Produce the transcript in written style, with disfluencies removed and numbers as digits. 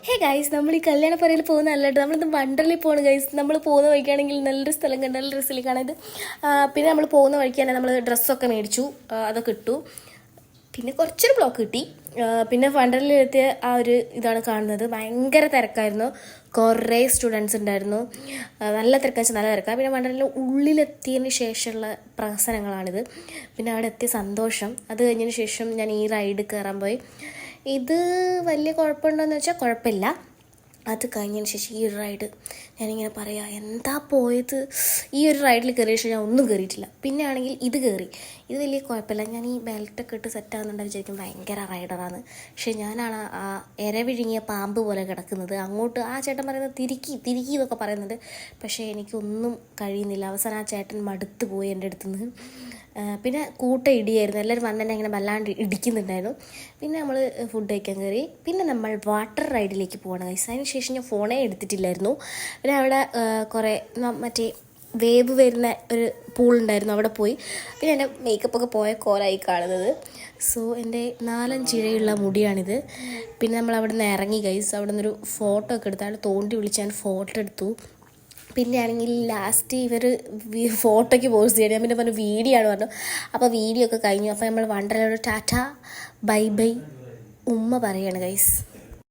Hey guys, നമ്മൾ ഈ കല്യാണപ്പറയിൽ പോകുന്നതല്ലാട്ടോ, നമ്മളിന്ന് വണ്ടർലി പോകണം ഗൈസ്. നമ്മൾ പോകുന്ന വഴിക്കാണെങ്കിൽ നല്ലൊരു സ്ഥലം കണ്ട് നല്ല രസത്തിലേക്കാണ് ഇത്. പിന്നെ നമ്മൾ പോകുന്ന വഴിക്ക് തന്നെ നമ്മൾ ഡ്രസ്സൊക്കെ മേടിച്ചു, അതൊക്കെ ഇട്ടു. പിന്നെ കുറച്ചൊരു ബ്ലോക്ക് കിട്ടി. പിന്നെ വണ്ടർലയിലെത്തിയ ആ ഒരു ഇതാണ് കാണുന്നത്. ഭയങ്കര തിരക്കായിരുന്നു, കുറേ സ്റ്റുഡൻസ് ഉണ്ടായിരുന്നു. നല്ല തിരക്കാണെന്ന് വെച്ചാൽ നല്ല തിരക്കാണ്. പിന്നെ വണ്ടർലയിൽ ഉള്ളിലെത്തിയതിന് ശേഷമുള്ള പ്രഹസനങ്ങളാണിത്. പിന്നെ അവിടെ എത്തിയ സന്തോഷം, അത് കഴിഞ്ഞതിന് ശേഷം ഞാൻ ഈ റൈഡ് കയറാൻ പോയി. ഇത് വലിയ കുഴപ്പമുണ്ടോയെന്ന് വെച്ചാൽ കുഴപ്പമില്ല. അത് കഴിഞ്ഞതിന് ശേഷം ഈ റൈഡ് ഞാനിങ്ങനെ പറയാം, എന്താ പോയത്. ഈ ഒരു റൈഡിൽ കയറിയ ശേഷം ഞാൻ ഒന്നും കയറിയിട്ടില്ല. പിന്നെ ആണെങ്കിൽ ഇത് കയറി, ഇത് വലിയ കുഴപ്പമില്ല. ഞാൻ ഈ ബെൽറ്റൊക്കെ ഇട്ട് സെറ്റാകുന്നുണ്ട് വിചാരിക്കും ഭയങ്കര റൈഡറാണ്. പക്ഷേ ഞാനാണ് ആ വിഴുങ്ങിയ പാമ്പ് പോലെ കിടക്കുന്നത്. അങ്ങോട്ട് ആ ചേട്ടൻ പറയുന്നത് തിരിക്കി എന്നൊക്കെ പറയുന്നുണ്ട്. പക്ഷേ എനിക്കൊന്നും കഴിയുന്നില്ല. അവസാനം ആ ചേട്ടൻ മടുത്ത് പോയി എൻ്റെ അടുത്തുനിന്ന്. പിന്നെ കൂട്ട ഇടിയായിരുന്നു, എല്ലാവരും വന്നെന്നെ ഇങ്ങനെ വല്ലാണ്ട് ഇടിക്കുന്നുണ്ടായിരുന്നു. പിന്നെ നമ്മൾ ഫുഡ് കഴിക്കാൻ കയറി. പിന്നെ നമ്മൾ വാട്ടർ റൈഡിലേക്ക് പോകണം ഗൈസ്. അതിന് ശേഷം ഞാൻ ഫോണേ എടുത്തിട്ടില്ലായിരുന്നു. പിന്നെ അവിടെ കുറേ മറ്റേ വേവ് വരുന്ന ഒരു പൂളുണ്ടായിരുന്നു, അവിടെ പോയി. പിന്നെ എൻ്റെ മേക്കപ്പൊക്കെ പോയ കോലായി കാണുന്നത്. സോ എൻ്റെ 4-5 ഇഴയുള്ള മുടിയാണിത്. പിന്നെ നമ്മൾ അവിടെ നിന്ന് ഇറങ്ങി ഗൈസ്. അവിടെ നിന്നൊരു ഫോട്ടോ ഒക്കെ എടുത്ത് അവിടെ തോണ്ടി വിളിച്ച് ഞാൻ ഫോട്ടോ എടുത്തു. പിന്നെ ആണെങ്കിൽ ലാസ്റ്റ് ഇവർ ഫോട്ടോയ്ക്ക് പോസ്റ്റ് ചെയ്യണം. ഞാൻ പിന്നെ പറഞ്ഞു വീഡിയോ ആണ് പറഞ്ഞു. അപ്പോൾ വീഡിയോ ഒക്കെ കഴിഞ്ഞു. അപ്പോൾ നമ്മൾ വണ്ടർലയോട് ടാറ്റ ബൈ ബൈ ഉമ്മ പറയാണ് ഗൈസ്.